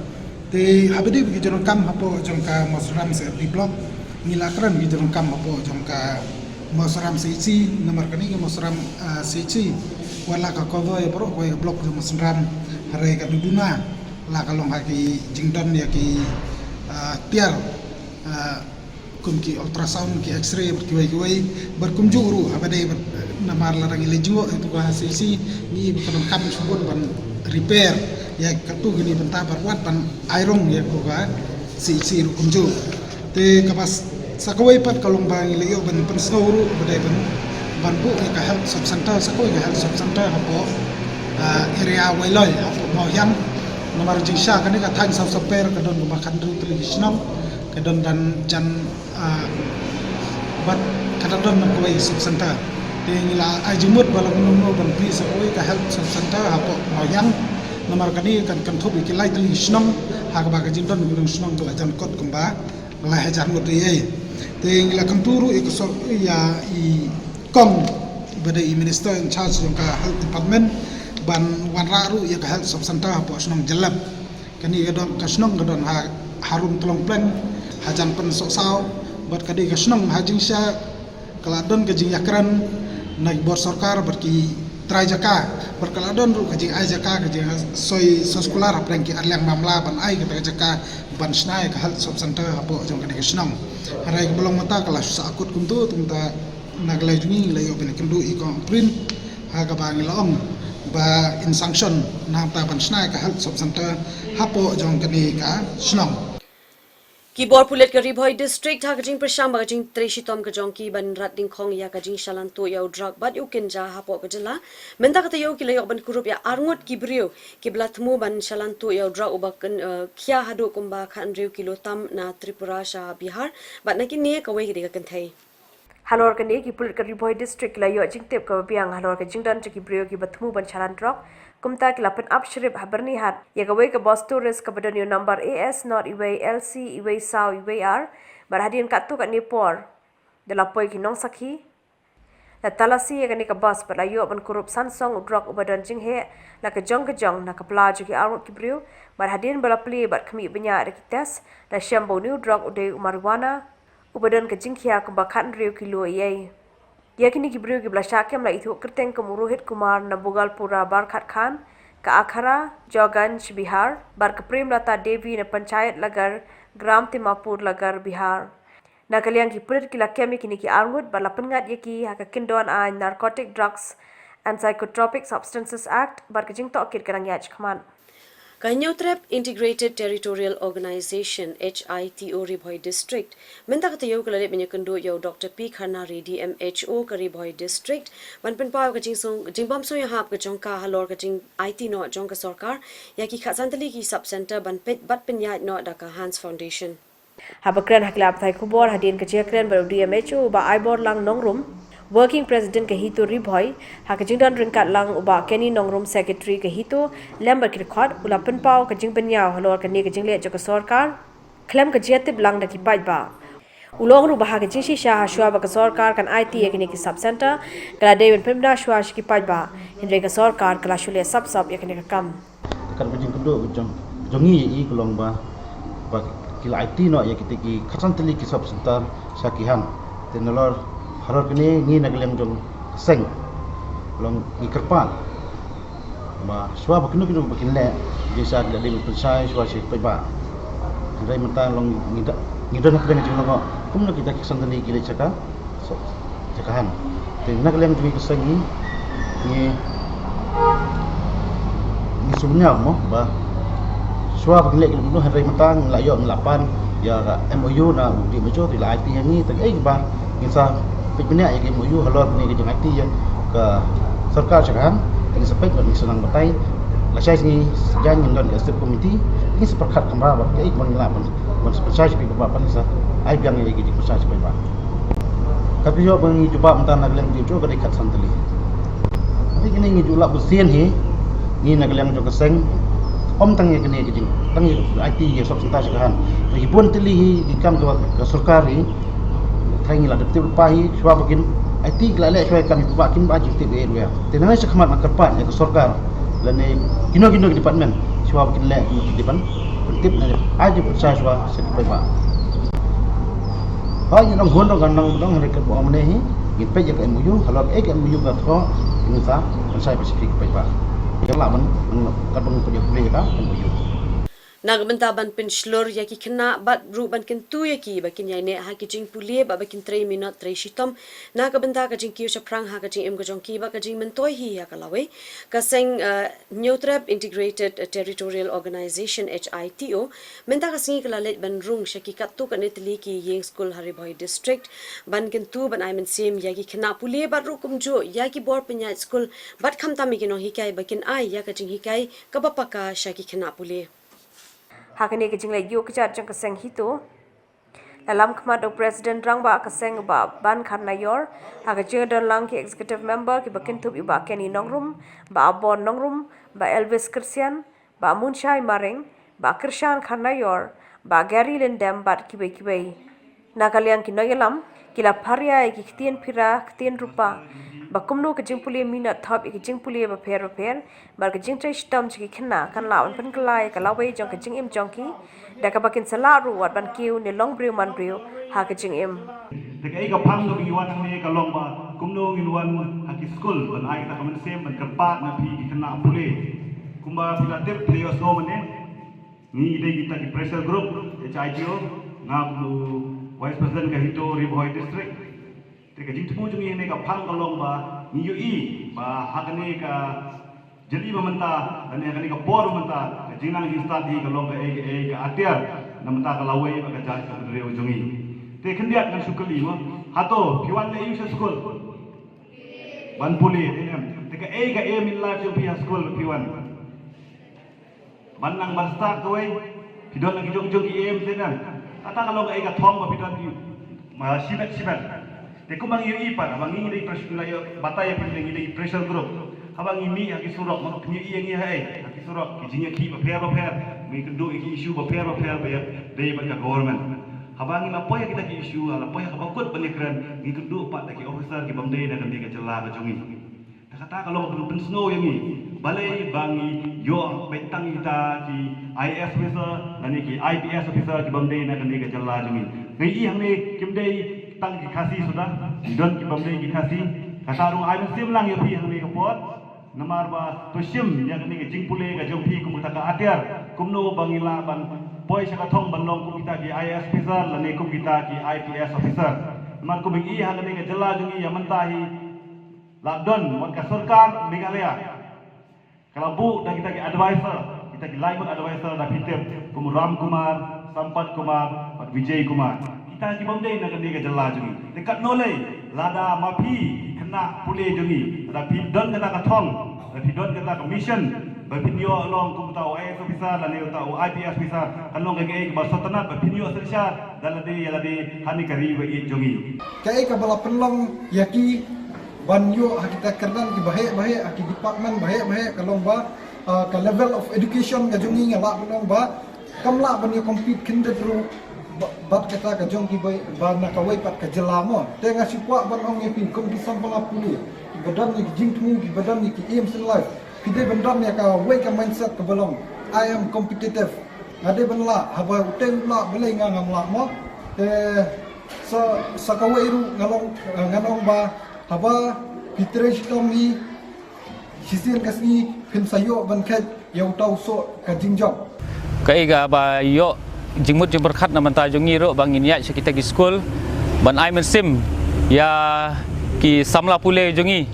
S5: te habade bi jono kam hapo jong ka Mausanram se di block nilakran bi jono kam hapo jong ka Mausanram CC nomor kani ke Mausanram CC wala ka cover ya bro ko blok ke Mausanram hare ka duduna la kalong haki jingdon ya ki tiar kum ki ultrasound ki x-ray berkiwai berkumjuru abade namar larang ilejo itu ka CC ni kadang kam subun ban repair ya katu gini benta berbuat ban iron ya ko ka CC kumju te kapas sakawai pat kalong bang ileyo ban pensnuru abade ban bu ka health sub center sakawai ka health sub center hapo area wailoi hapo mau yang nomor jingsha kani ka thang sab saper kadon makan ru tradisional kadon dan jan bat kadon nam koi sub center te ngila ajimut balang nono ban pri sa oi ka health sub center hapo moyang nomor kani kan thup ki lai tradisional ha ka ba ka jindon gudung sunong to jan kot kumba la hajar mut ye te ngila kanturu ik so ya I kong bade I minister in charge ng ka health department ban wanra ru ya health sub center hapo snong jalab kani gadon kasnong gadon harum tolong plan hajan pen sok sao bat kadi kasnong hajing sya kaladon kajing yakran naik bor sarkar berki trai jaka berkaladon ru kajing ai jaka kajing soi sekolah apreng ki arlang mamla ban ai kata jaka ban snai ka health sub center hapo jong kadi kasnong harai belum mata kala susah akut kuntu tumta naglai jungi layo ben kendu i kong print haga bangi long ba in sanction nam ta ban snai ka health sub center hapo jong kadi ka snong
S1: Khubor pulet ka Ribhoi district ha kajing prasham kajing treshitom ka jongki ban rat ding khong ya kajing shalan to ya drug bat yu kenja hapo ka jela menta ka tayo ki layo ban kurup ya arngot ki brio ki blatmu ban shalan to ya drug ubakan khya hadu kumba khan riu kilotam na Tripura sha Bihar bat na ki ne ka wei ki ka kanthai
S2: halor ka ne ki pulit ka Ribhoi district la yo jing tep ka biang halor ka jing dan ki brio ki batmu ban shalan drug kumta ki lapan upshrip haberni hat ya ka wei ka boss tourist ka badan yo number AS not iwei LC iwei sao iwei R barhadian ka tu ka ni por de la poi ki nong sakhi la talasi ya ka ni ka boss par la yo ban kurup sansong drug ubadan jing he la ka jong na ka pla ki arut ki brio barhadian bala pli bat khmi benya re ki test la shambo new drug ude marijuana ubadan ka jing khia ka bakhan riu kilo yei yakini kibrio ki blasha kem la ithu kerteng ke Murohit Kumar na Bugalpura Barkhat Khan ka Akhara Joganj Bihar bar ke Prem Lata Devi na Panchayat Lagar Gram Timapur Lagar Bihar na kaliang ki purit ki la kemi kini ki arngut bar la pengat yaki ha ka kindon a Narcotic Drugs and Psychotropic Substances Act bar ke jing tok kir karang yach khaman
S1: Taiew Integrated Territorial Organization HITO Ribhoi District menta ka tayo ka lalit menyakendo yo Dr. P. Kharnari DMHO ka Ribhoi District ban penpaw ka jingbam so yahap ka jongka halor ka jing IT no jongka sarkar ya ki khatsantali ki sub center ban pet bat penyat no da ka Hans Foundation
S2: habakran haklap thai Khubor hadin ka chekren bar DMHO ba aibor lang nongrum Working President ke Hito Ribhoi ha ka jingdan ringkat lang uba Kenny Nongrum Secretary ke Hito lembar ki record ula penpau ka jing penyaw halor ka ni ka jingle jo ka sarkar klem ka jetib lang da ki pai ba ulong ru bah ka jing shisha ha shwa ba ka sarkar kan IT ya ki sub center kala David Pemda shwa ki pai ba hindre ka sarkar kala shule sub ya ki ka kam
S12: kan bajing kedo jongi i kulong ba kila IT no ya kita ki khasan teli ki sub center sakihan tenolor harap kini ni naglem jong seng long ikerpan ma swa bakinu kinu bakin le jesa le lim pensai swa si peba andai menta long ngida nak dengan jong lo kum nak kita kisan tani kile caka so cakahan te naglem jong kisang ni sumnya mo ba swa bakin le kinu andai menta layo ngelapan ya MOU na di mejo di IT ni tak ba ngisa Peknya yang MOU halor ni ke IT yang ke sarkar cakahan ini sepek ni senang batai lasai ni sejan yang don setiap komiti ini seperkat kamera ke ik mengelapan ban spesial sepi bapa ni sa ai biang ni ke spesial sepi bapa tapi yo bang coba mentan naglem di coba dekat santali tapi kini ni jula besien ni naglem jo keseng om tang ye kini ke tang IT ye sok senta cakahan lagi pun teli ikam ke sarkari kami lah detik pahi sebab begin IT kelale sebab kami buatin baju tip area tenang sekhamat makarpat ya ke sarkar lane kino di department sebab begin le di depan tip na aja percaya sebab sepi ba ha ni nang hondo ganang dong rekat bo amne hi gipe ya ke MOU kalau MOU ka tho ini sa percaya spesifik ba yang lah man kadung punya boleh ka MOU
S1: Nagbentaban penslor yaki kena bat ruban kentu yaki bakin yaine ha kijing pulie ba bakin 3 minute 3 shitom nagbenta ka jing kiu chaprang ha ka jing em ka jong ki ba ka jing mentoi hi ya kalawe ka seng Neutrap Integrated Territorial Organization HITO menta ka singi kala let ban rung shaki kattu ka netli ki yeng school Ribhoi District ban kentu ban aimen sim yaki kena pulie bat rukum jo yaki bor penya school bat khamta mi kino hikai bakin ai ya ka jing hikai ka bapaka shaki kena pulie
S2: hakane ke jingle yo ke chat jang ka seng hito dalam khmat do president rang ba ka seng ba ban khan nayor ha ka jing don lang ki executive member ki bakin thup ba Kenny Nongrum ba Bon Nongrum ba Elvis Christian ba Munshai Maring ba Krishan Khan nayor ba Gary Lindem ba kibe na kalian ki noyelam kila paria ki ktien pira ktien rupa ba kumno ke jing puli mina thop ki jing puli ba per ba ke jing tre stam chi khna kan lawan pen klai ka lawai jong ke jing im jong ki da ka bakin sala ru wat ban kiu ni long briu man briu ha ke jing im
S3: Teka ay kapang no iwan ni kalong ba kumno iwan haki school ban ay ta kaman sem ban kerpat na pi kena pule kumba pilatir players no mane ni ide kita di pressure group Taiew ngam vice president ka hito Riboy district teka jing tumu jung ni kapang kalong ba ni ui ba hakane ka jadi ba menta dan hakane ka por menta jinang instad di kalong ka ay ka atiar na menta ka lawai ba ka jaj ka reu jungi te kendiat kan sukali mo hato piwan le use school ban puli te ka min life yo pia school piwan ban nang basta koi pidon lagi jong ki te nan ata kalau ka thong ba pidon ki ma sibat te ko mang yu ipa bang ngi dei pressure yo batay pin ngi dei pressure group habang imi aki surok mak pni ngi hai aki surok ki jinya ki ba pher ngi kendo ki issue ba pher ba dei ba government habang ina poya kita ki issue ala poya ka bakut penekran ngi kedu pak taki officer ki bamdei na kami ka jela ka jongi kata kalau belum snow yang ni balai bangi yo betang kita ki IS officer dan ki IPS officer ki bamdei na kami ka jela jongi ngi hang ni kimdei tang ki khasi sudah don ki bamdei ki khasi kata rung ai sim lang yo pi hang ni kapot namar ba to sim yang ni jing pule ka jong pi kum ta ka atiar kumno bangila ban poi sa kathong banlong kum kita ki IS officer lani kum kita ki IPS officer mar kum i ha ni ka jela jungi ya mentahi ladon wan ka sarkar Meghalaya kalau bu dah kita ki advisor kita ki lain advisor dah pitep kum Ram Kumar Sampat Kumar Vijay Kumar kita ki bamdei na ni ka jela jungi dekat nolai lada mapi kena pule jungi ada pidon kata kathong pidon kata commission berpinyo long kum tau IS officer dan eu tau IPS officer kalong ke ba sotanat berpinyo sersyar dan lade hani kari wa i jongi
S11: kai ka bala penlong yaki banyo kita kerdan ki bahe aki department bahe kalong ba ka level of education ka jongi ngala penlong ba kamla banyo compete kinder ru bat kata ka jongi ba na ka wai pat ka jelamo te nga sipwa ban ong yapin kum ki sampala puli badan ni jing tu ki badan ni ki aims in life kide bendam ya ka wake a mindset ke belong I am competitive ngade benla haba uteng la belai ngam la mo sa ka weiru ngalong ba haba pitresh tomi hisin kasni khim sayo ban khat yau tau so ka jingjong
S13: kai ga ba yo jingmut jing berkhat na manta jongi ro bangin ya kita ki school ban I sim ya ki samla pule jongi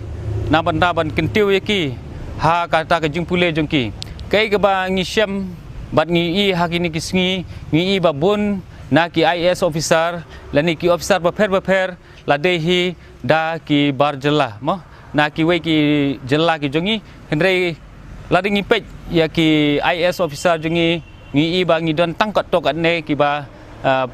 S13: na banda ban kentiu yaki ha kata ke jing pule jongki kai ke ba ngi syam bat ngi i hakini kisngi ngi i babun na ki IS officer lani ki officer ba pher la dehi da ki barjela mo na ki we ki jela ki jongi hendrei la dingi pej ya ki IS officer jongi ngi i ba ngi don tangkat tok ne ki ba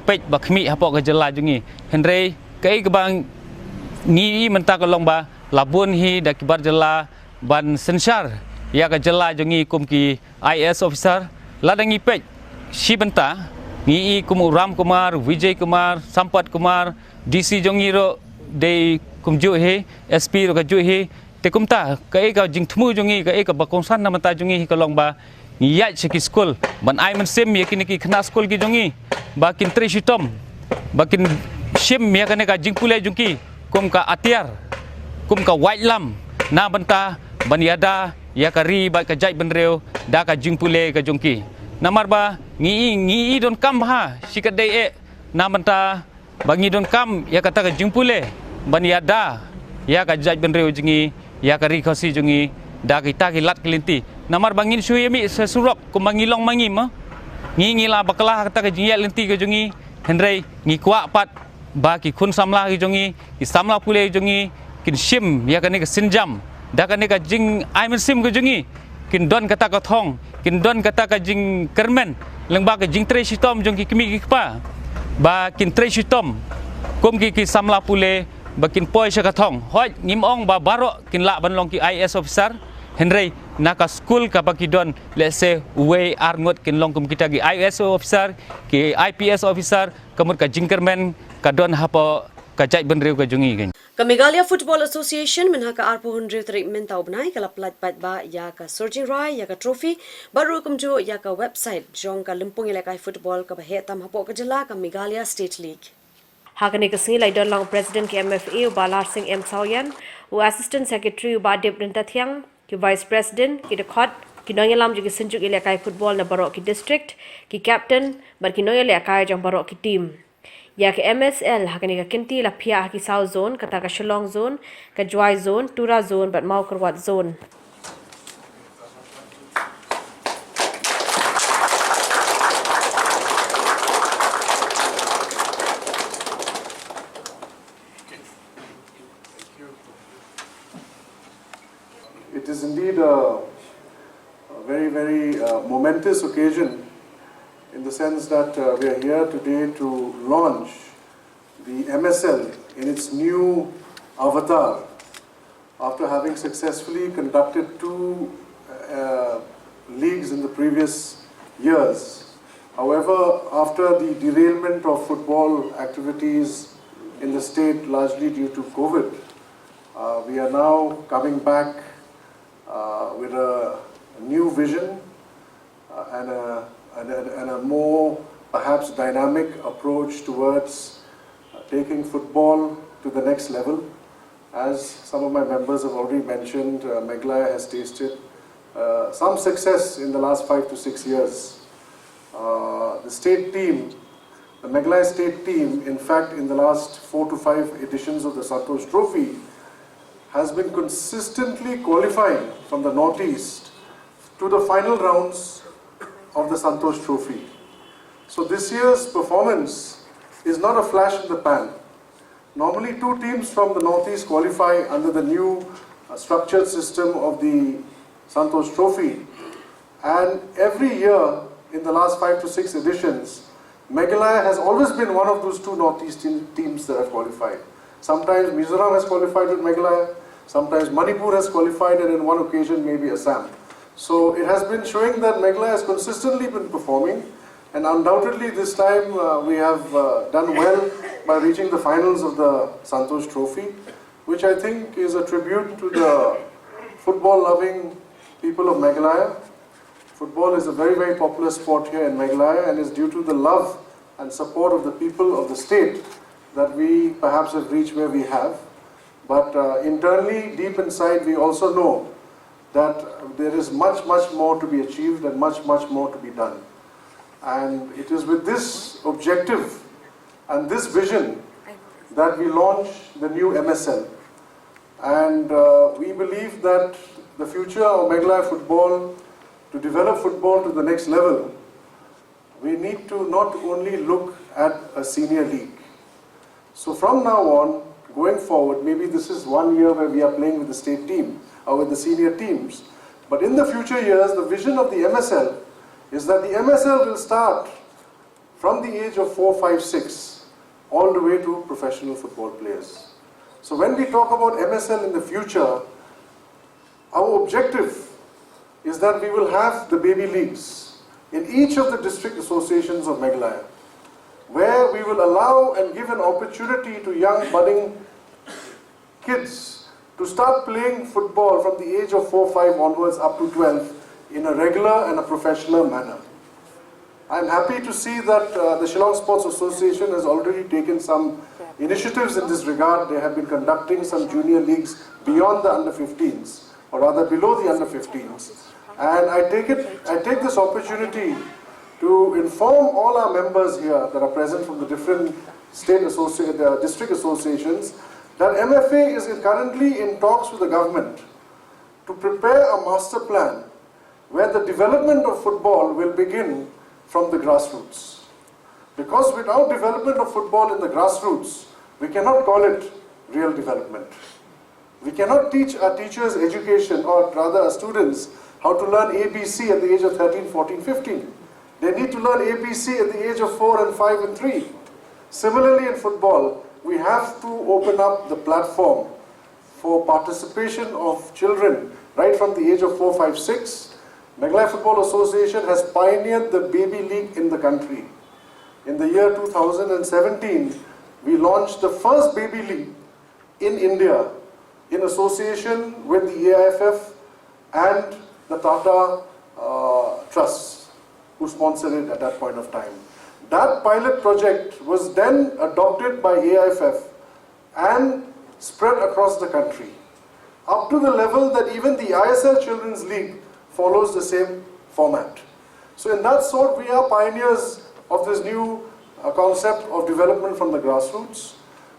S13: pej ba khmi hapo ke jela jongi hendrei kai ke ba ngi i menta kolong ba labun hi da ki barjela ban sensar ya ka jela jongi kum ki IS officer ladangi pej si benta ngi kum Ram Kumar Vijay Kumar Sampat Kumar DC jongi ro de kum ju he SP ro ka ju he te kum ta ka e ka jing thmu jongi ka e ka bakongsan na mata jongi ka long ba ngi ya ki school ban ai man sem ye ki khna school ki jongi ba kin tre shitom ba kin sim ya ka ne ka jing pule jongi kum ka atiar kum ka white lam na benta baniada ya kari ba ka jai benreu da ka jing pule ka jongki namar ba ngi don kam ha sikadai e namanta bangi don kam ya kata ka jing pule baniada ya ka jai benreu jingi ya kari khosi jungi da kita ki lat kelinti namar bangin suyemi sesurok ku mangilong mangim ngi la baklah kata ka jingi lenti ka jungi hendrei ngi kwa pat ba ki khun samla ki jongi ki samla pule jongi kin sim ya kani ka sinjam da kan ka jing ai sim ke jungi kin don kata ka thong kin don kata ka jing kermen lengba ka jing tre sitom jong ki kimi ki pa ba kin tre sitom kum ki samla pule ba kin poi sha ka thong hoi ngim ong ba baro kin la ban long ki IS officer henrei naka school ka ba ki don let's say we are ngot kin long kum kita ki IS officer ki IPS officer kamur ka jing kermen ka don hapo ka chai ban riu ka jungi gen
S1: Ka Meghalaya Football Association minha ka arpo hundred treatment tau banai ka laplat pat ba ya ka surging rai ya ka trophy baru kumju ya ka website jong ka limpung ilakai football ka bahetam hapo ka jala ka Meghalaya State League.
S2: Hakani kasi lai don lang President ke MFA Balar Singh M Sauyan, u Assistant Secretary u Badip Rintathiang, ki Vice President ki Dekhot, ki Noyalam juga senjuk ilakai football na barok ki district, ki captain bar ki Noyal ilakai jang barok ki team. Ya ke MSL hakani ka kinti la pia ki South Zone, kata ka Shillong Zone, ka Jwai Zone, Tura Zone, bat mau Kerwat Zone.
S14: It is indeed a very, very momentous occasion in the sense that we are here today to launch the MSL in its new avatar after having successfully conducted two leagues in the previous years. However, after the derailment of football activities in the state largely due to COVID, we are now coming back with a new vision and a more perhaps dynamic approach towards taking football to the next level. As some of my members have already mentioned, Meghalaya has tasted some success in the last 5 to 6 years. The state team, the Meghalaya state team, in fact, in the last 4 to 5 editions of the Santosh Trophy, has been consistently qualifying from the Northeast to the final rounds of the Santosh Trophy. So this year's performance is not a flash in the pan. Normally 2 teams from the Northeast qualify under the new structured system of the Santosh Trophy. And every year in the last 5 to 6 editions, Meghalaya has always been one of those 2 Northeast teams that have qualified. Sometimes Mizoram has qualified with Meghalaya, sometimes Manipur has qualified, and in one occasion maybe Assam. So it has been showing that Meghalaya has consistently been performing, and undoubtedly this time we have done well by reaching the finals of the Santosh Trophy, which I think is a tribute to the football-loving people of Meghalaya. Football is a very, very popular sport here in Meghalaya, and is due to the love and support of the people of the state that we perhaps have reached where we have. But internally, deep inside, we also know that there is much, much more to be achieved and much, much more to be done. And it is with this objective and this vision that we launch the new MSL. And we believe that the future of Meghalaya football, to develop football to the next level, we need to not only look at a senior league. So from now on, going forward, maybe this is 1 year where we are playing with the state team or with the senior teams. But in the future years, the vision of the MSL is that the MSL will start from the age of 4, 5, 6, all the way to professional football players. So when we talk about MSL in the future, our objective is that we will have the baby leagues in each of the district associations of Meghalaya, where we will allow and give an opportunity to young budding kids to start playing football from the age of 4, 5 onwards up to 12 in a regular and a professional manner. I'm happy to see that the Shillong Sports Association has already taken some initiatives in this regard. They have been conducting some junior leagues beyond the under-15s, or rather below the under-15s. And I take this opportunity to inform all our members here that are present from the different district associations that MFA is currently in talks with the government to prepare a master plan where the development of football will begin from the grassroots. Because without development of football in the grassroots, we cannot call it real development. We cannot teach our teachers education, or rather our students, how to learn ABC at the age of 13, 14, 15. They need to learn ABC at the age of 4 and 5 and 3. Similarly in football, we have to open up the platform for participation of children right from the age of 4, 5, 6. Meghalaya Football Association has pioneered the baby league in the country. In the year 2017, we launched the first baby league in India in association with the AIFF and the Tata Trusts, who sponsored it at that point of time. That pilot project was then adopted by AIFF and spread across the country, up to the level that even the ISL Children's League follows the same format. So in that sort, we are pioneers of this new concept of development from the grassroots.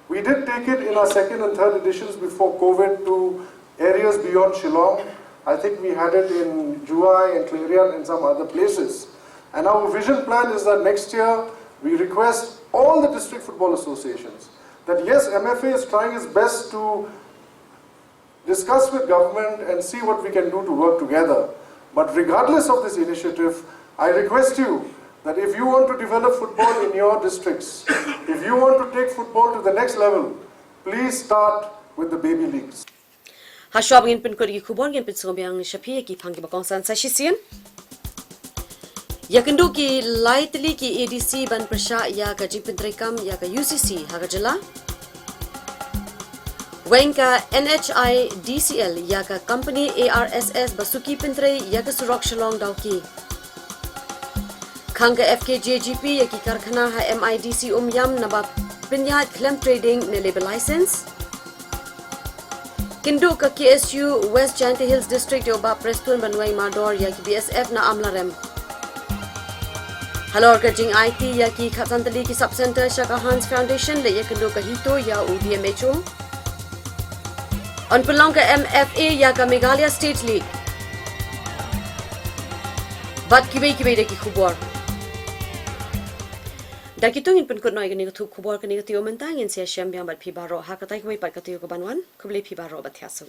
S14: We did take it in our second and third editions before COVID to areas beyond Shillong. I think we had it in Juai and Clarion and some other places. And our vision plan is that next year we request all the district football associations that yes, MFA is trying its best to discuss with government and see what we can do to work together. But regardless of this initiative, I request you that if you want to develop football in your districts, if you want to take football to the next level, please start with the baby leagues.
S1: Hashwab ngin pin kuri Khubor ngin pin sobyang shapi ki phangi bakong san sa shisian. Yakindu ki lightly ki ADC ban prasha ya ka jipintrekam ya ka UCC hagajala. Wenka NHI DCL ya ka company ARSS basuki pintre ya ka surok shalong dauki. Khanga FKJGP ya ki karkhana ha MIDC umyam naba pinyat claim trading ne label license. Kindu ka KSU West Jante Hills District yoba Prestun Banwai Mador ya ki BSF na amlarem. Halor ka jing IT ya ki Khatantali ki subcenter Shaka Hans Foundation le ya kindu ka hito ya UDMHO. On Pulong ka MFA ya ka Meghalaya State League. Bat kibai de ki Khubor. Dakitong in penkut noi gani tu Khubor kani tiyo mentangin sia syam yang bat pibaro hakatai koi pat katiyo ka banwan kuble pibaro bat yasu.